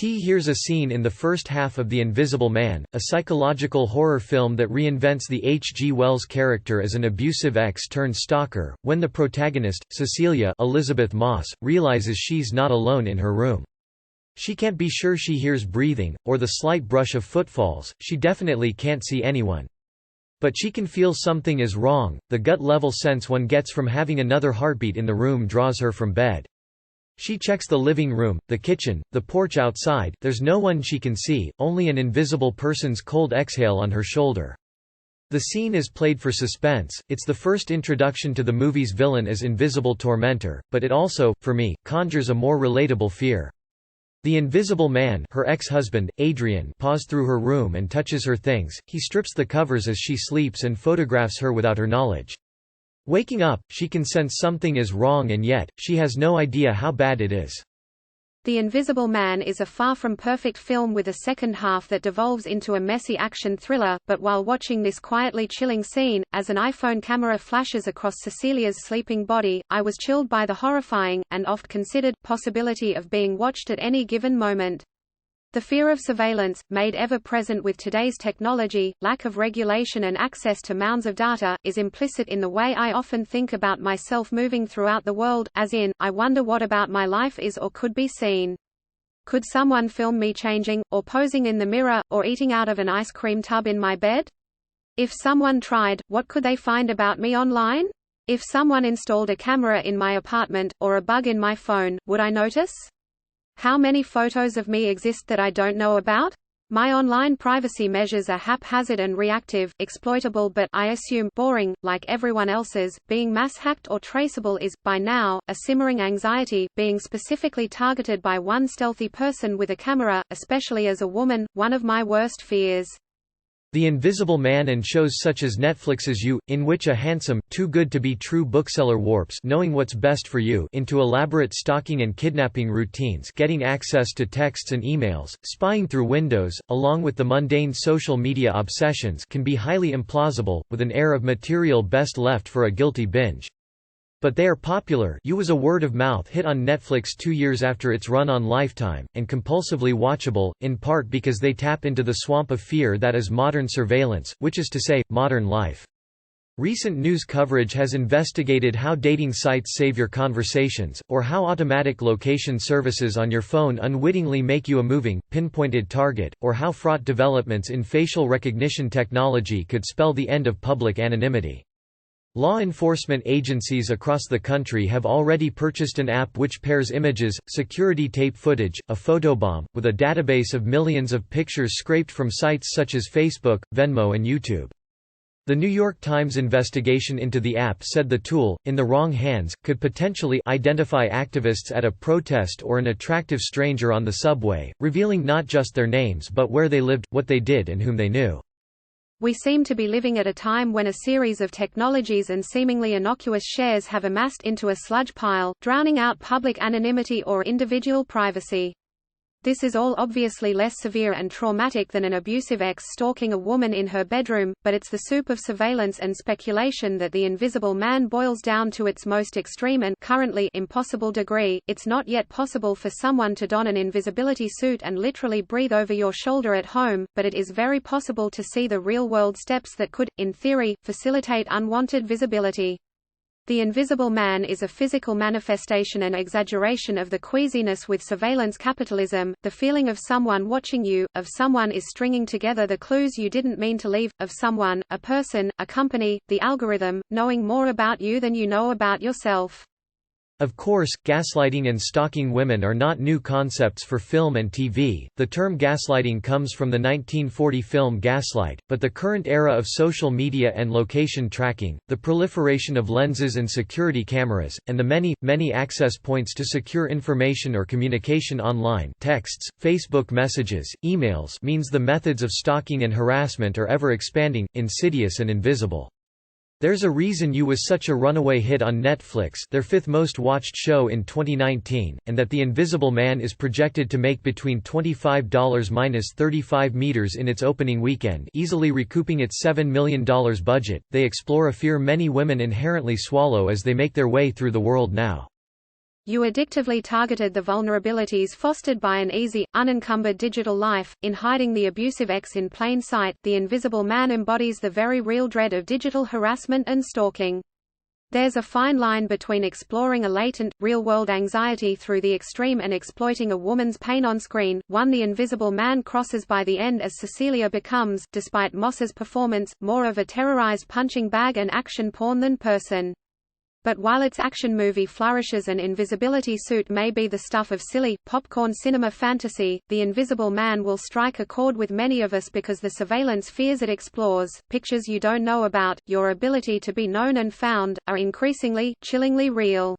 T hears a scene in the first half of The Invisible Man, a psychological horror film that reinvents the H.G. Wells character as an abusive ex-turned-stalker, when the protagonist, Cecilia Elisabeth Moss, realizes she's not alone in her room. She can't be sure she hears breathing, or the slight brush of footfalls, she definitely can't see anyone. But she can feel something is wrong. The gut-level sense one gets from having another heartbeat in the room draws her from bed. She checks the living room, the kitchen, the porch outside. There's no one she can see, only an invisible person's cold exhale on her shoulder. The scene is played for suspense. It's the first introduction to the movie's villain as invisible tormentor, but it also, for me, conjures a more relatable fear. The Invisible Man, her ex-husband, Adrian, paws through her room and touches her things. He strips the covers as she sleeps and photographs her without her knowledge. Waking up, she can sense something is wrong, and yet, she has no idea how bad it is. The Invisible Man is a far from perfect film with a second half that devolves into a messy action thriller, but while watching this quietly chilling scene, as an iPhone camera flashes across Cecilia's sleeping body, I was chilled by the horrifying, and oft-considered, possibility of being watched at any given moment. The fear of surveillance, made ever-present with today's technology, lack of regulation and access to mounds of data, is implicit in the way I often think about myself moving throughout the world, as in, I wonder what about my life is or could be seen. Could someone film me changing, or posing in the mirror, or eating out of an ice cream tub in my bed? If someone tried, what could they find about me online? If someone installed a camera in my apartment, or a bug in my phone, would I notice? How many photos of me exist that I don't know about? My online privacy measures are haphazard and reactive, exploitable but, I assume, boring, like everyone else's. Being mass-hacked or traceable is, by now, a simmering anxiety. Being specifically targeted by one stealthy person with a camera, especially as a woman, one of my worst fears. The Invisible Man and shows such as Netflix's You, in which a handsome, too-good-to-be-true bookseller warps knowing what's best for you into elaborate stalking and kidnapping routines, getting access to texts and emails, spying through windows, along with the mundane social media obsessions, can be highly implausible, with an air of material best left for a guilty binge. But they are popular. You was a word-of-mouth hit on Netflix 2 years after its run on Lifetime, and compulsively watchable, in part because they tap into the swamp of fear that is modern surveillance, which is to say, modern life. Recent news coverage has investigated how dating sites save your conversations, or how automatic location services on your phone unwittingly make you a moving, pinpointed target, or how fraught developments in facial recognition technology could spell the end of public anonymity. Law enforcement agencies across the country have already purchased an app which pairs images, security tape footage, a photobomb, with a database of millions of pictures scraped from sites such as Facebook, Venmo and YouTube. The New York Times investigation into the app said the tool, in the wrong hands, could potentially identify activists at a protest or an attractive stranger on the subway, revealing not just their names but where they lived, what they did and whom they knew. We seem to be living at a time when a series of technologies and seemingly innocuous shares have amassed into a sludge pile, drowning out public anonymity or individual privacy. This is all obviously less severe and traumatic than an abusive ex stalking a woman in her bedroom, but it's the soup of surveillance and speculation that The Invisible Man boils down to its most extreme and currently impossible degree. It's not yet possible for someone to don an invisibility suit and literally breathe over your shoulder at home, but it is very possible to see the real-world steps that could, in theory, facilitate unwanted visibility. The Invisible Man is a physical manifestation and exaggeration of the queasiness with surveillance capitalism, the feeling of someone watching you, of someone is stringing together the clues you didn't mean to leave, of someone, a person, a company, the algorithm, knowing more about you than you know about yourself. Of course, gaslighting and stalking women are not new concepts for film and TV. The term gaslighting comes from the 1940 film Gaslight, but the current era of social media and location tracking, the proliferation of lenses and security cameras, and the many, many access points to secure information or communication online, texts, Facebook messages, emails, means the methods of stalking and harassment are ever expanding, insidious and invisible. There's a reason You was such a runaway hit on Netflix, their fifth most watched show in 2019, and that The Invisible Man is projected to make between $25–35 million in its opening weekend, easily recouping its $7 million budget. They explore a fear many women inherently swallow as they make their way through the world now. You addictively targeted the vulnerabilities fostered by an easy, unencumbered digital life. In hiding the abusive ex in plain sight, the Invisible Man embodies the very real dread of digital harassment and stalking. There's a fine line between exploring a latent, real-world anxiety through the extreme and exploiting a woman's pain on screen, one the Invisible Man crosses by the end as Cecilia becomes, despite Moss's performance, more of a terrorized punching bag and action porn than person. But while its action movie flourishes and invisibility suit may be the stuff of silly, popcorn cinema fantasy, The Invisible Man will strike a chord with many of us because the surveillance fears it explores, pictures you don't know about, your ability to be known and found, are increasingly, chillingly real.